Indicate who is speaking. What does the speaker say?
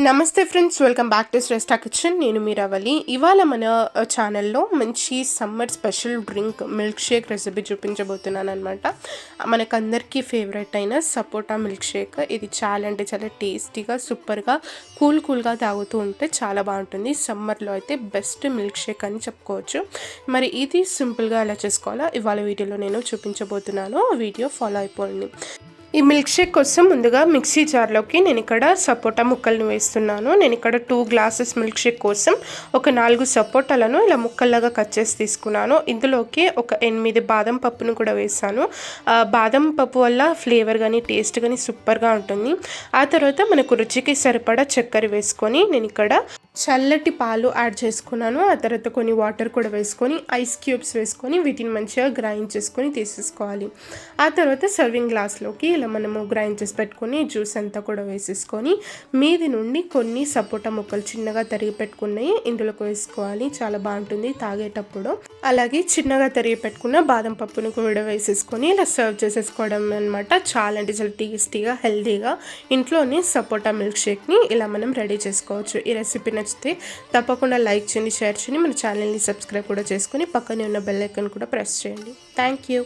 Speaker 1: నమస్తే friends, welcome back to Shreshta kitchen. నేను మీ రవలి. ఇవాళ మన ఛానల్లో మంచి summer special drink milk shake recipe చూపించబోతున్నాను అనమాట. మనకందరికీ ఫేవరెట్ అయిన సపోటా మిల్క్ షేక్. ఇది చాలా అంటే చాలా టేస్టీగా, సూపర్గా, కూల్గా తాగుతూ ఉంటే చాలా బాగుంటుంది. సమ్మర్లో అయితే బెస్ట్ మిల్క్ షేక్ అని చెప్పుకోవచ్చు. మరి ఇది సింపుల్గా ఎలా చేసుకోవాలో ఇవాళ వీడియోలో నేను చూపించబోతున్నాను. వీడియో ఫాలో అయిపోండి. ఈ మిల్క్ షేక్ కోసం ముందుగా మిక్సీ జార్లోకి నేను ఇక్కడ సపోటా ముక్కలను వేస్తున్నాను. నేను ఇక్కడ 2 గ్లాసెస్ మిల్క్ షేక్ కోసం ఒక 4 సపోటాలను ఇలా ముక్కల్లాగా కట్ చేసి తీసుకున్నాను. ఇందులోకి ఒక 8 బాదం పప్పును కూడా వేసాను. బాదం పప్పు వల్ల ఫ్లేవర్ కానీ టేస్ట్ కానీ సూపర్గా ఉంటుంది. ఆ తర్వాత మనకు రుచికి సరిపడా చక్కెర వేసుకొని నేను ఇక్కడ చల్లటి పాలు యాడ్ చేసుకున్నాను. ఆ తర్వాత కొన్ని వాటర్ కూడా వేసుకొని ఐస్ క్యూబ్స్ వేసుకొని వీటిని మంచిగా గ్రైండ్ చేసుకొని తీసేసుకోవాలి. ఆ తర్వాత సర్వింగ్ గ్లాస్లోకి ఇలా మనము గ్రైండ్ చేసి పెట్టుకొని జ్యూస్ అంతా కూడా వేసేసుకొని మీది నుండి కొన్ని సపోటా ముక్కలు చిన్నగా తరిగి పెట్టుకున్నాయి ఇందులోకి వేసుకోవాలి. చాలా బాగుంటుంది తాగేటప్పుడు. అలాగే చిన్నగా తరిగి పెట్టుకున్న బాదం పప్పును కూడా వేసేసుకొని ఇలా సర్వ్ చేసేసుకోవడం అనమాట. చాలా అంటే చాలా టేస్టీగా, హెల్తీగా ఇంట్లోనే సపోటా మిల్క్ షేక్ని ఇలా మనం రెడీ చేసుకోవచ్చు. ఈ రెసిపీ నచ్చితే తప్పకుండా లైక్ చేయండి, షేర్ చేయండి. మన ఛానల్ని సబ్స్క్రైబ్ కూడా చేసుకొని పక్కనే ఉన్న బెల్ ఐకాన్ కూడా ప్రెస్ చేయండి. Thank you.